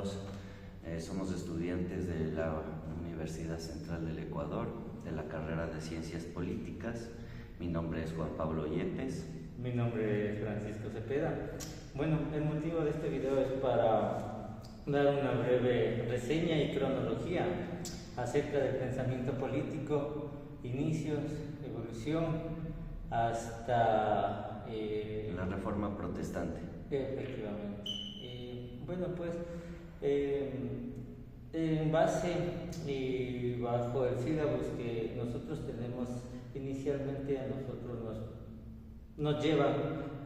todos. Somos estudiantes de la Universidad Central del Ecuador, de la carrera de Ciencias Políticas. Mi nombre es Juan Pablo Yepes. Mi nombre es Francisco Cepeda. Bueno, el motivo de este video es para dar una breve reseña y cronología acerca del pensamiento político, inicios, evolución, hasta la Reforma Protestante. Efectivamente. Bueno, pues en base y bajo el sílabus que nosotros tenemos inicialmente, a nosotros nos llevan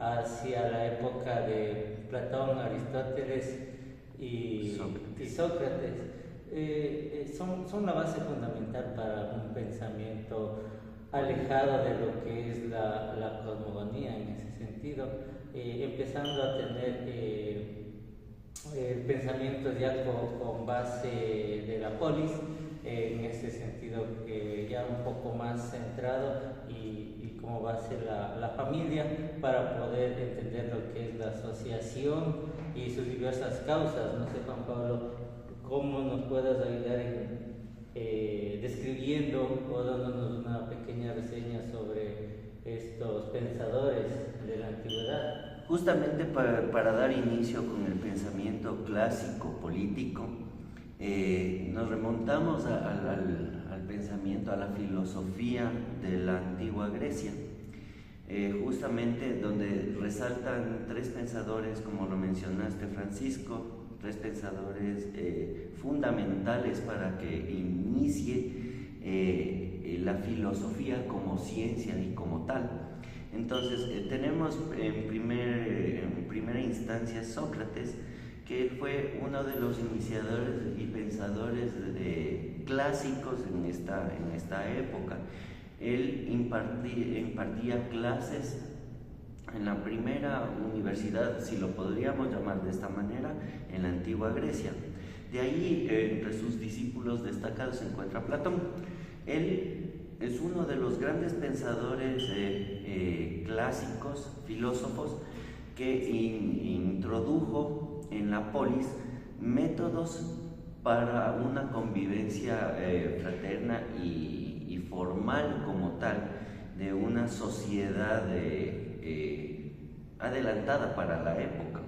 hacia la época de Platón, Aristóteles y Sócrates. Son la base fundamental para un pensamiento alejado de lo que es la cosmogonía en ese sentido, empezando a tener el pensamiento ya con base de la polis, en ese sentido que ya un poco más centrado y como base la familia, para poder entender lo que es la asociación y sus diversas causas. No sé, Juan Pablo, cómo nos puedas ayudar en describiendo o dándonos una pequeña reseña sobre estos pensadores de la antigüedad. Justamente para dar inicio con el pensamiento clásico político, nos remontamos al pensamiento, a la filosofía de la antigua Grecia, justamente donde resaltan tres pensadores, como lo mencionaste, Francisco, tres pensadores fundamentales para que inicie la filosofía como ciencia y como tal. Entonces tenemos en primera instancia Sócrates, que él fue uno de los iniciadores y pensadores clásicos en esta época. Él impartía clases en la primera universidad, si lo podríamos llamar de esta manera, en la antigua Grecia. De ahí, entre sus discípulos destacados se encuentra Platón. Él es uno de los grandes pensadores clásicos, filósofos, que introdujo en la polis métodos para una convivencia fraterna y formal como tal, de una sociedad adelantada para la época.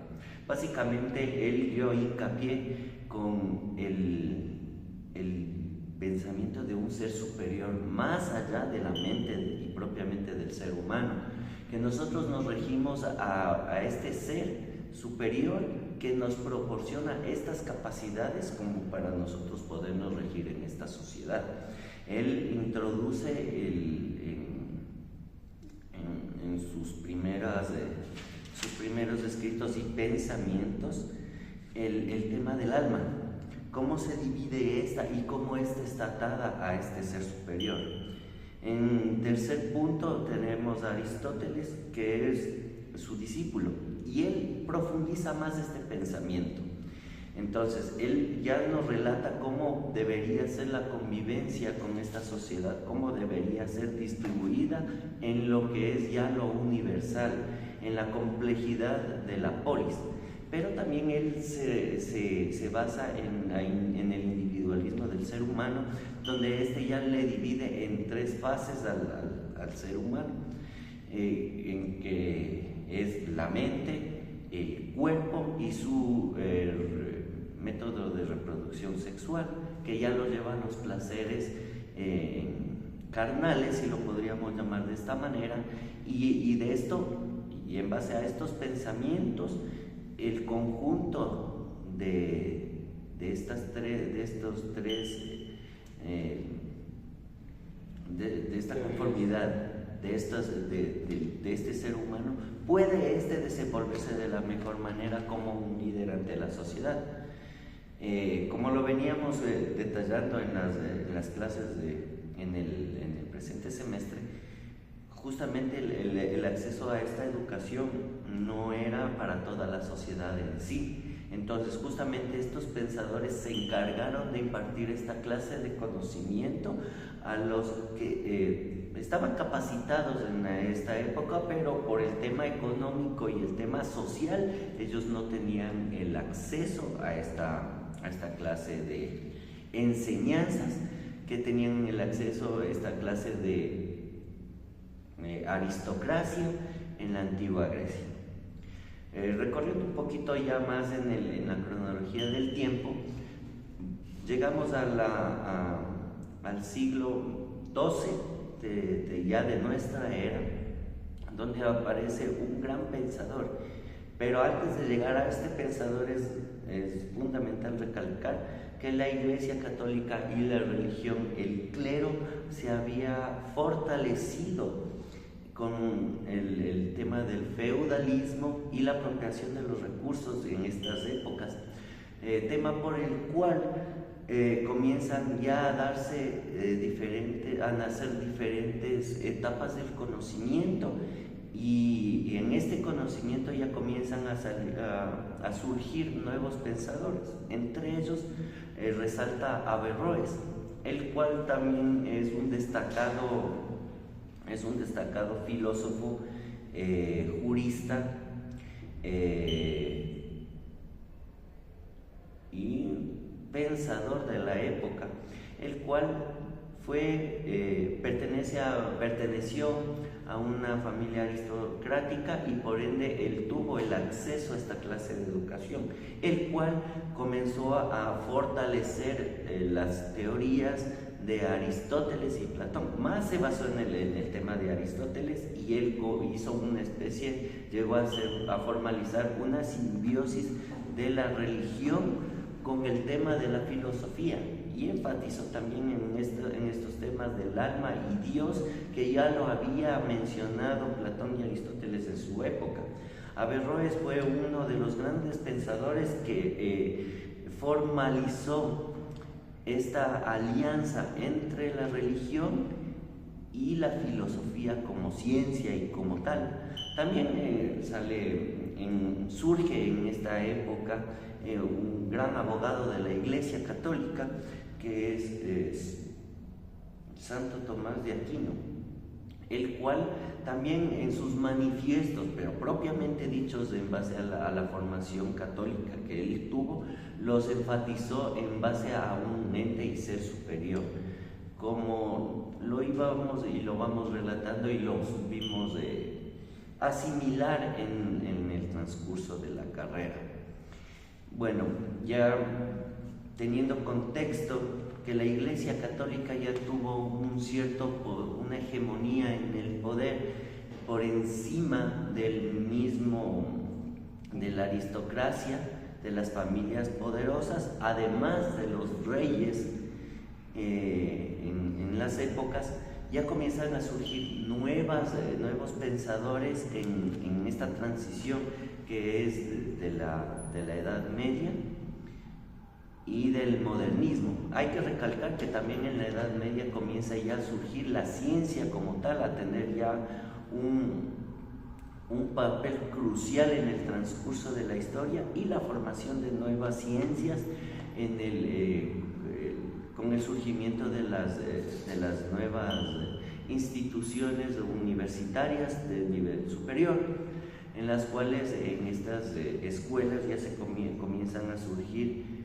Básicamente él dio hincapié con el pensamiento de un ser superior más allá de la mente y propiamente del ser humano, que nosotros nos regimos a este ser superior que nos proporciona estas capacidades como para nosotros podernos regir en esta sociedad. Él introduce en sus primeros escritos y pensamientos el tema del alma, cómo se divide esta y cómo esta está atada a este ser superior. En tercer punto tenemos a Aristóteles, que es su discípulo, y él profundiza más este pensamiento. Entonces, él ya nos relata cómo debería ser la convivencia con esta sociedad, cómo debería ser distribuida en lo que es ya lo universal, en la complejidad de la polis. Pero también él se basa en el individualismo del ser humano, donde este ya le divide en tres fases al ser humano, en que es la mente, el cuerpo y su método de reproducción sexual, que ya lo lleva a los placeres carnales, si lo podríamos llamar de esta manera, y de esto, y en base a estos pensamientos, el conjunto de esta conformidad de este ser humano, puede desenvolverse de la mejor manera como un líder ante la sociedad. Como lo veníamos detallando en las clases en el presente semestre, justamente el acceso a esta educación no era para toda la sociedad en sí. Entonces, justamente estos pensadores se encargaron de impartir esta clase de conocimiento a los que estaban capacitados en esta época, pero por el tema económico y el tema social, ellos no tenían el acceso a esta a esta clase de enseñanzas que tenían el acceso a esta clase de aristocracia en la antigua Grecia. Recorriendo un poquito ya más en la cronología del tiempo, llegamos al siglo XII ya de nuestra era, donde aparece un gran pensador. Pero antes de llegar a este pensador es fundamental recalcar que la Iglesia Católica y la religión, el clero, se había fortalecido con el tema del feudalismo y la apropiación de los recursos en estas épocas, tema por el cual comienzan ya a darse a nacer diferentes etapas del conocimiento, y en este conocimiento ya comienzan a surgir nuevos pensadores. Entre ellos resalta Averroes, el cual también es un destacado filósofo, jurista y pensador de la época, el cual perteneció a una familia aristocrática, y por ende él tuvo el acceso a esta clase de educación, el cual comenzó a fortalecer las teorías de Aristóteles y Platón. Más se basó en el tema de Aristóteles, y él hizo llegó a formalizar una simbiosis de la religión con el tema de la filosofía, y enfatizó también en estos temas del alma y Dios, que ya lo había mencionado Platón y Aristóteles en su época. Averroes fue uno de los grandes pensadores que formalizó esta alianza entre la religión y la filosofía como ciencia y como tal. También surge en esta época un gran abogado de la Iglesia Católica, que es Santo Tomás de Aquino, el cual también en sus manifiestos, pero propiamente dichos en base a la formación católica que él tuvo, los enfatizó en base a un ente y ser superior, como lo íbamos y lo vamos relatando y lo supimos asimilar en el transcurso de la carrera. Bueno, ya teniendo contexto que la Iglesia Católica ya tuvo una hegemonía en el poder por encima de la aristocracia, de las familias poderosas, además de los reyes, en las épocas ya comienzan a surgir nuevos pensadores en esta transición que es de la Edad Media y del modernismo. Hay que recalcar que también en la Edad Media comienza ya a surgir la ciencia como tal, a tener ya un papel crucial en el transcurso de la historia, y la formación de nuevas ciencias con el surgimiento de las nuevas instituciones universitarias de nivel superior, en las cuales en estas escuelas ya se comienzan a surgir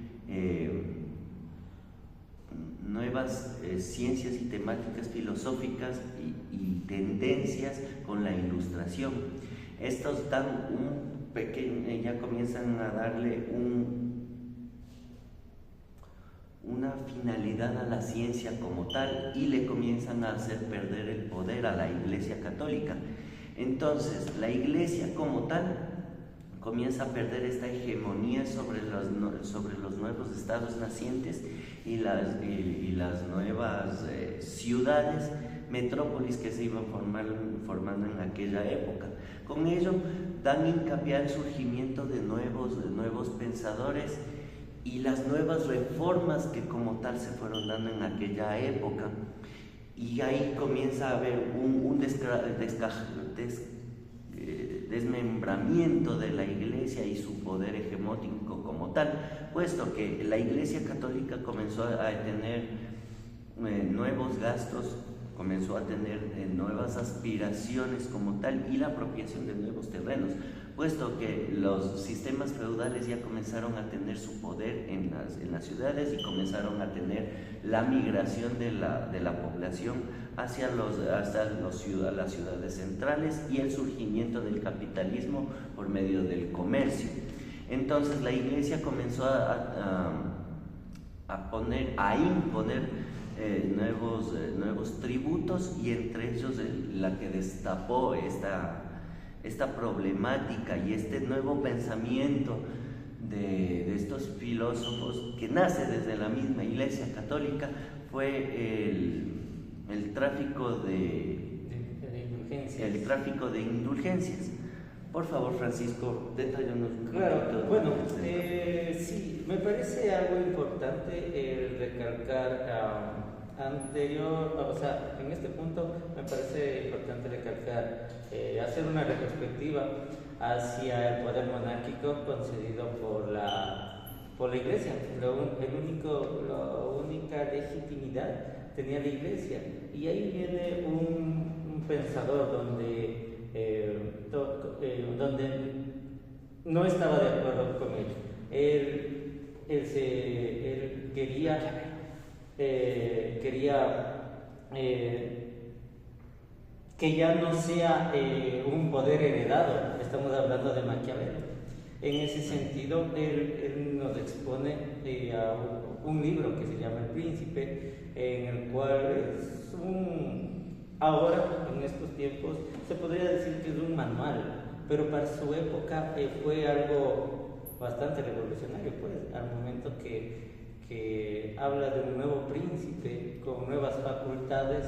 nuevas ciencias y temáticas filosóficas y tendencias con la Ilustración. Estos ya comienzan a darle una finalidad a la ciencia como tal, y le comienzan a hacer perder el poder a la Iglesia Católica. Entonces, la Iglesia como tal comienza a perder esta hegemonía sobre los nuevos estados nacientes y las nuevas ciudades, metrópolis que se iban formando en aquella época. Con ello dan hincapié al surgimiento de nuevos pensadores y las nuevas reformas que como tal se fueron dando en aquella época, y ahí comienza a haber un desmembramiento de la Iglesia y su poder hegemónico como tal, puesto que la Iglesia Católica comenzó a tener nuevos gastos, comenzó a tener nuevas aspiraciones como tal, y la apropiación de nuevos terrenos. puesto que los sistemas feudales ya comenzaron a tener su poder en las ciudades y comenzaron a tener la migración de la población hacia las ciudades centrales y el surgimiento del capitalismo por medio del comercio. Entonces la Iglesia comenzó a imponer nuevos tributos, y entre ellos la que destapó esta problemática y este nuevo pensamiento de estos filósofos que nace desde la misma Iglesia Católica fue el tráfico de indulgencias. Por favor, Francisco, detállanos un poquito. Claro, bueno, sí, me parece algo importante recalcar en este punto me parece importante recalcar, hacer una retrospectiva hacia el poder monárquico concedido por la Iglesia. La única legitimidad tenía la Iglesia, y ahí viene un pensador donde no estaba de acuerdo con ello. Él quería que ya no sea un poder heredado. Estamos hablando de Maquiavelo. En ese sentido, él nos expone a un libro que se llama El Príncipe, en el cual es ahora, en estos tiempos, se podría decir que es un manual, pero para su época fue algo bastante revolucionario, pues, al momento que habla de un nuevo príncipe con nuevas facultades,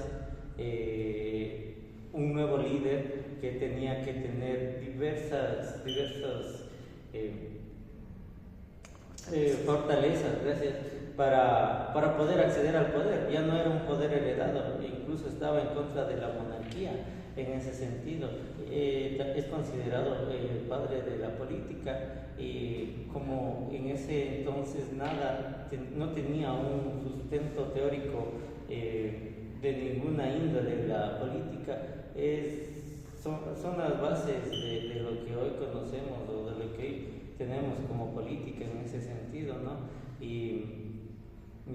un nuevo líder que tenía que tener diversas fortalezas, gracias, para poder acceder al poder. Ya no era un poder heredado, incluso estaba en contra de la monarquía. En ese sentido, es considerado el padre de la política, y como en ese entonces no tenía un sustento teórico de ninguna índole la política, son las bases de lo que hoy conocemos, o de lo que hoy tenemos como política en ese sentido, ¿no? Y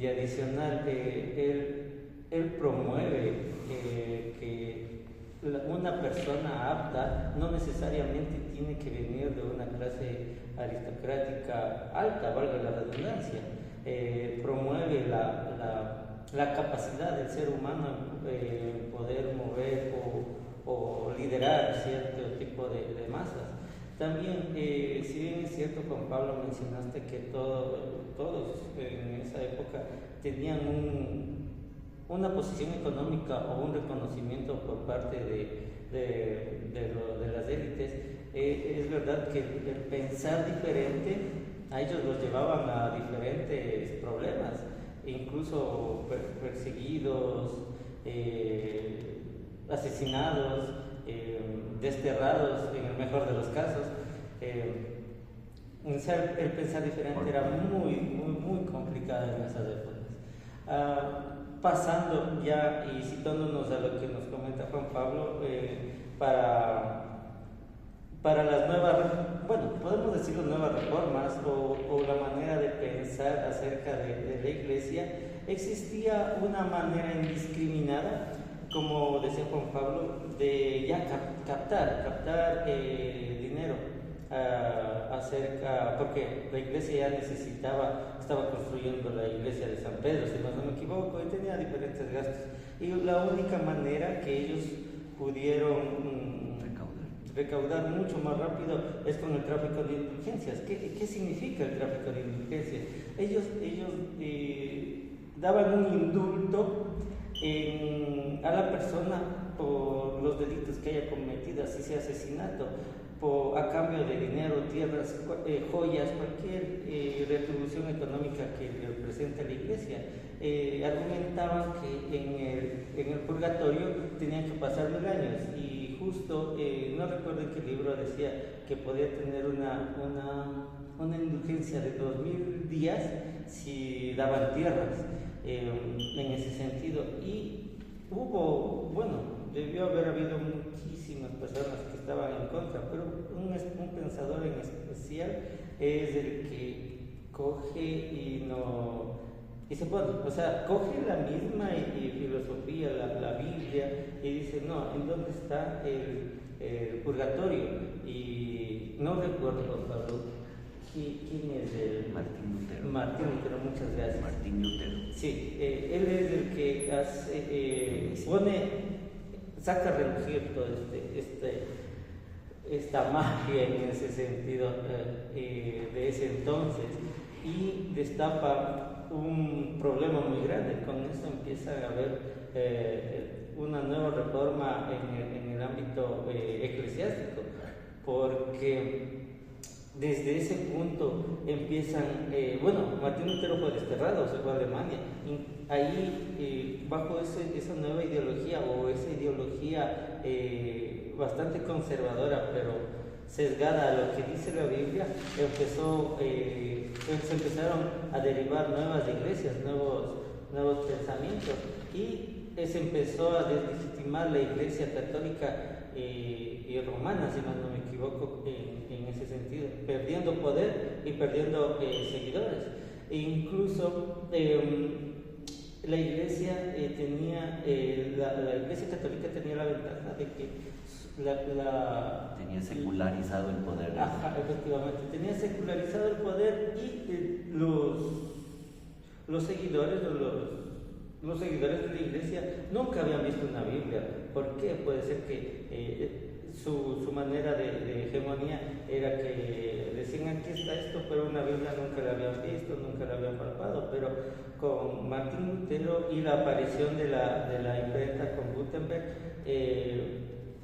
adicional, él promueve que una persona apta no necesariamente tiene que venir de una clase aristocrática alta, valga la redundancia. Promueve la capacidad del ser humano en poder mover o liderar cierto tipo de masas. También, si bien es cierto, Juan Pablo, mencionaste que todos en esa época tenían una posición económica o un reconocimiento por parte de las élites. Es verdad que el pensar diferente a ellos los llevaban a diferentes problemas, incluso perseguidos, asesinados, desterrados en el mejor de los casos. El pensar diferente era muy complicado en esas épocas. Pasando ya y citándonos a lo que nos comenta Juan Pablo, para las nuevas, bueno, podemos decir las nuevas reformas o la manera de pensar acerca de la Iglesia, existía una manera indiscriminada, como decía Juan Pablo, de ya captar dinero porque la Iglesia ya estaba construyendo la iglesia de San Pedro, si no me equivoco, y tenía diferentes gastos. Y la única manera que ellos pudieron recaudar mucho más rápido es con el tráfico de indulgencias. ¿Qué significa el tráfico de indulgencias? Ellos daban un indulto a la persona por los delitos que haya cometido, así sea asesinato, a cambio de dinero, tierras, joyas, cualquier retribución económica que represente la Iglesia. Argumentaban que en el purgatorio tenían que pasar 1000 años, y justo, no recuerdo en qué libro decía que podía tener una indulgencia de 2000 días si daban tierras, en ese sentido. Y hubo, bueno, debió haber habido muchísimas personas que estaban en contra, pero un pensador en especial es el que coge y no... Y se pone, o sea, coge la misma filosofía, la Biblia, y dice, no, ¿en dónde está el purgatorio? Y no recuerdo, Pablo, ¿quién es el...? Martín Lutero. Martín Lutero, muchas gracias. Martín Lutero. Sí, él es el que hace, saca a relucir toda esta magia en ese sentido de ese entonces, y destapa un problema muy grande. Con esto empieza a haber una nueva reforma en el ámbito eclesiástico, porque desde ese punto empiezan, Martín Lutero fue desterrado, se fue a Alemania, y ahí bajo esa nueva ideología, o esa ideología bastante conservadora, pero sesgada a lo que dice la Biblia, se empezaron a derivar nuevas iglesias, nuevos pensamientos, y se empezó a deslegitimar la iglesia católica y romana, si mal no me equivoco, en ese sentido, perdiendo poder y perdiendo seguidores. E incluso la iglesia la iglesia católica tenía la ventaja de que tenía secularizado el poder. Ajá, efectivamente, tenía secularizado el poder, y los seguidores los seguidores de la iglesia nunca habían visto una Biblia. ¿Por qué? Puede ser que su manera de hegemonía era que decían, aquí está esto, pero una Biblia nunca la habían visto, nunca la habían palpado. Pero con Martín Lutero y la aparición de la imprenta con Gutenberg,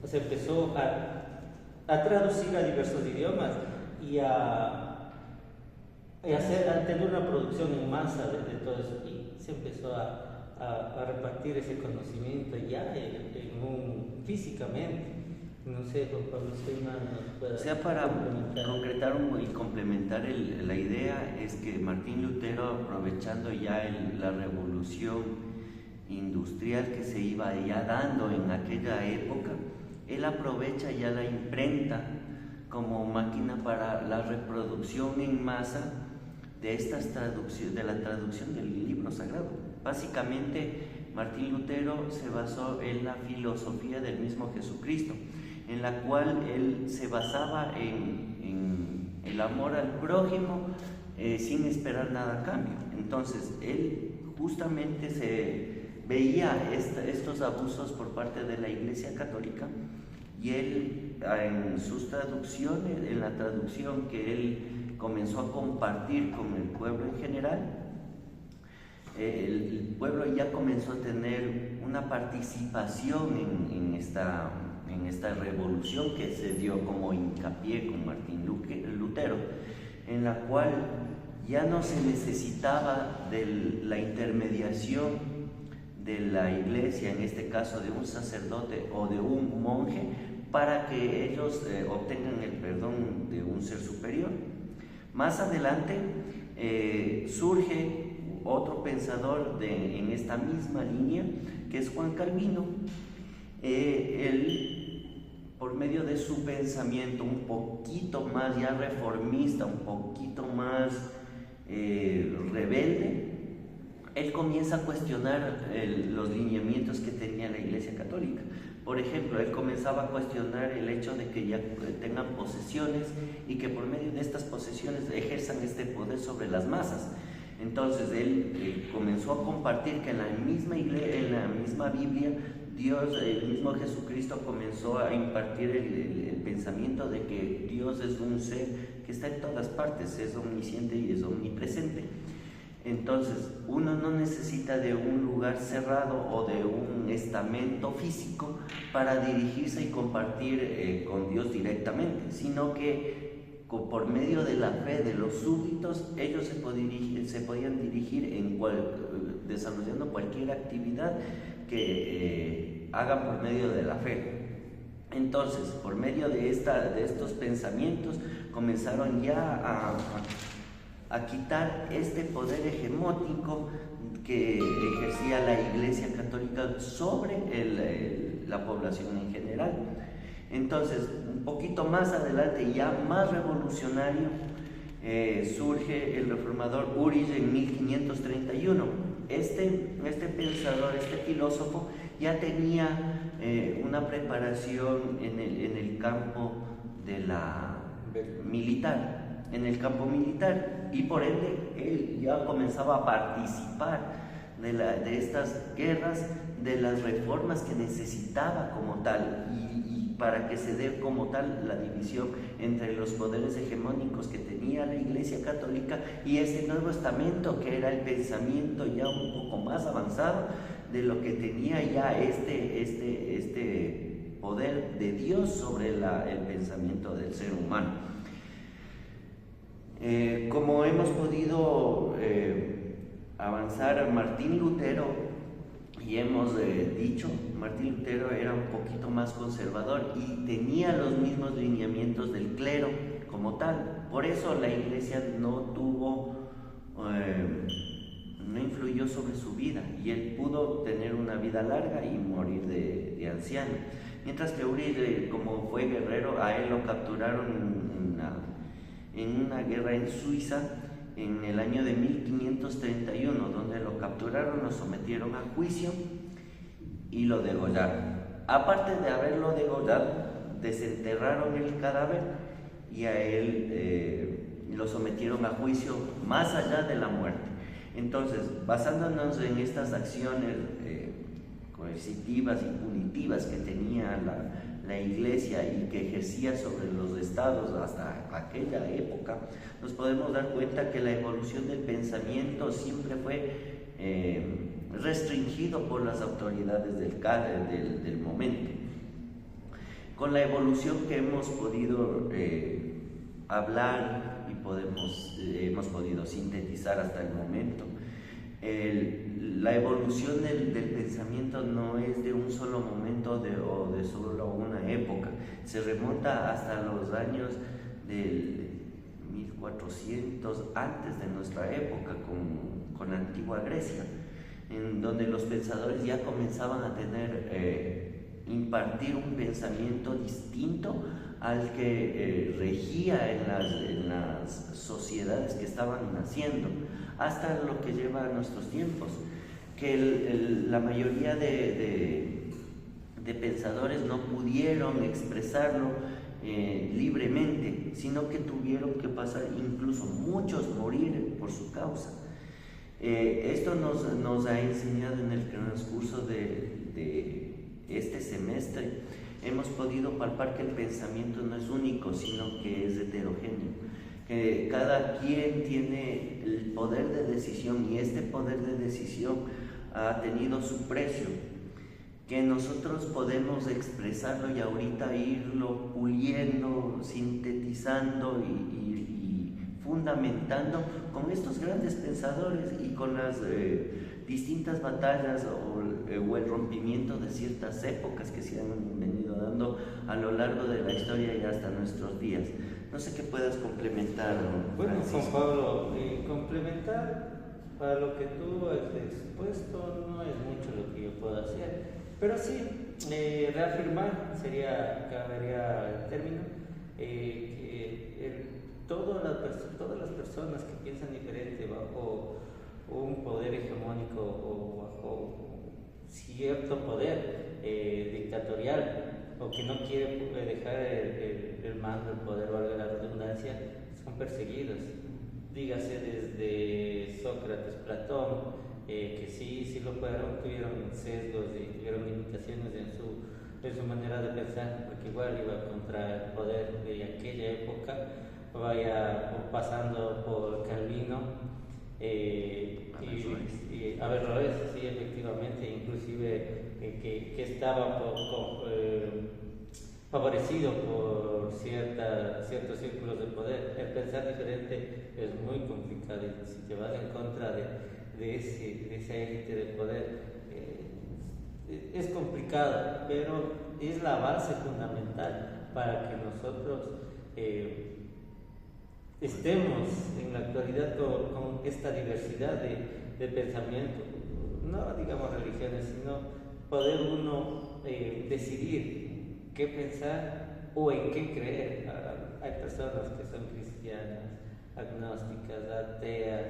se empezó a traducir a diversos idiomas y a tener una producción en masa de todo eso, y se empezó a repartir ese conocimiento ya físicamente. No sé, Pablo, usted nos puede... O sea, para concretar y complementar la idea, es que Martín Lutero, aprovechando ya la revolución industrial que se iba ya dando en aquella época, él aprovecha ya la imprenta como máquina para la reproducción en masa de la traducción del libro sagrado. Básicamente, Martín Lutero se basó en la filosofía del mismo Jesucristo, en la cual él se basaba en el amor al prójimo sin esperar nada a cambio. Entonces, él justamente se veía estos abusos por parte de la Iglesia Católica, y él en sus traducciones, en la traducción que él comenzó a compartir con el pueblo en general, el pueblo ya comenzó a tener una participación en esta revolución que se dio como hincapié con Martín Lutero, en la cual ya no se necesitaba de la intermediación de la iglesia, en este caso de un sacerdote o de un monje, para que ellos obtengan el perdón de un ser superior. Más adelante surge otro pensador en esta misma línea, que es Juan Calvino. Él, por medio de su pensamiento un poquito más ya reformista, un poquito más rebelde, él comienza a cuestionar los lineamientos que tenía la Iglesia Católica. Por ejemplo, él comenzaba a cuestionar el hecho de que ya tengan posesiones y que por medio de estas posesiones ejerzan este poder sobre las masas. Entonces él comenzó a compartir que en la misma Biblia, Dios, el mismo Jesucristo, comenzó a impartir el pensamiento de que Dios es un ser que está en todas partes, es omnisciente y es omnipresente. Entonces, uno no necesita de un lugar cerrado o de un estamento físico para dirigirse y compartir con Dios directamente, sino que por medio de la fe de los súbditos, ellos se podían dirigir desarrollando cualquier actividad que hagan por medio de la fe. Entonces, por medio de estos pensamientos, comenzaron ya a quitar este poder hegemónico que ejercía la Iglesia Católica sobre la población en general. Entonces, un poquito más adelante, ya más revolucionario, surge el reformador Ulrich en 1531. Este pensador, este filósofo, ya tenía una preparación en el campo de la militar, y por ende él ya comenzaba a participar de estas guerras, de las reformas que necesitaba como tal, y para que se dé como tal la división entre los poderes hegemónicos que tenía la Iglesia Católica y este Nuevo Estamento, que era el pensamiento ya un poco más avanzado de lo que tenía ya este poder de Dios sobre el pensamiento del ser humano. Como hemos podido avanzar, Martín Lutero, y hemos dicho, Martín Lutero era un poquito más conservador y tenía los mismos lineamientos del clero como tal. Por eso la Iglesia no influyó sobre su vida, y él pudo tener una vida larga y morir de anciano. Mientras que Uri, como fue guerrero, a él lo capturaron en una guerra en Suiza en el año de 1531, donde lo capturaron, lo sometieron a juicio y lo degollaron. Aparte de haberlo degollado, desenterraron el cadáver y a él lo sometieron a juicio más allá de la muerte. Entonces, basándonos en estas acciones coercitivas y punitivas que tenía la Iglesia y que ejercía sobre los estados hasta aquella época, nos podemos dar cuenta que la evolución del pensamiento siempre fue restringido por las autoridades del momento. Con la evolución que hemos podido hablar y hemos podido sintetizar hasta el momento, la evolución del pensamiento no es de un solo momento o de solo una época, se remonta hasta los años del 1400 antes de nuestra época, con la antigua Grecia, en donde los pensadores ya comenzaban a impartir un pensamiento distinto al que regía en las sociedades que estaban naciendo, hasta lo que lleva a nuestros tiempos, que la mayoría de pensadores no pudieron expresarlo libremente, sino que tuvieron que pasar, incluso muchos morir por su causa. Esto nos ha enseñado en el transcurso de este semestre. Hemos podido palpar que el pensamiento no es único, sino que es heterogéneo, que cada quien tiene el poder de decisión, y este poder de decisión ha tenido su precio, que nosotros podemos expresarlo y ahorita irlo puliendo, sintetizando y fundamentando con estos grandes pensadores y con las distintas batallas o el rompimiento de ciertas épocas que se han venido dando a lo largo de la historia y hasta nuestros días. No sé qué puedas complementar, Bueno, Francisco. Juan Pablo, complementar para lo que tú has expuesto no es mucho lo que yo puedo hacer, pero sí, reafirmar cabería el término, que todas las personas que piensan diferente bajo un poder hegemónico o bajo cierto poder dictatorial, o que no quiere dejar el mando, el poder, valga la redundancia, son perseguidos. Dígase desde Sócrates, Platón, que sí lo fueron, tuvieron sesgos y tuvieron limitaciones en su manera de pensar, porque igual iba contra el poder de aquella época, pasando por Calvino, Averroes, sí, efectivamente, inclusive que estaba favorecido por ciertos círculos de poder. El pensar diferente es muy complicado, y si te vas en contra de esa élite de poder, es complicado, pero es la base fundamental para que nosotros estemos en la actualidad con esta diversidad de pensamiento, no digamos religiones, sino poder uno decidir qué pensar o en qué creer. Hay personas que son cristianas, agnósticas, ateas,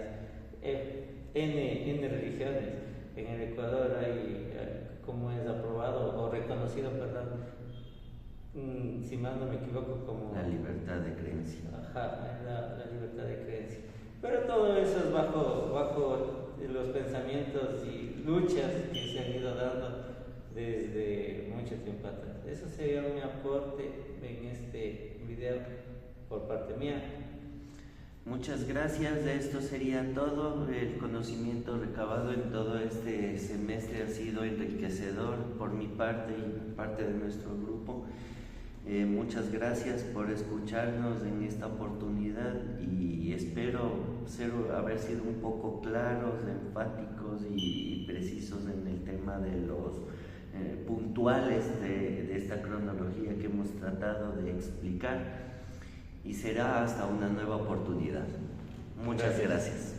N religiones. En el Ecuador hay, como es aprobado o reconocido, perdón, si mal no me equivoco, como la libertad de creencia. Ajá, la libertad de creencia. Pero todo eso es bajo los pensamientos y luchas que se han ido dando desde mucho tiempo atrás. Eso sería mi aporte en este video por parte mía. Muchas gracias, de esto sería todo. El conocimiento recabado en todo este semestre ha sido enriquecedor por mi parte y parte de nuestro grupo. Muchas gracias por escucharnos en esta oportunidad y espero haber sido un poco claros, enfáticos y precisos en el tema de los puntuales de esta cronología que hemos tratado de explicar, y será hasta una nueva oportunidad. Muchas gracias.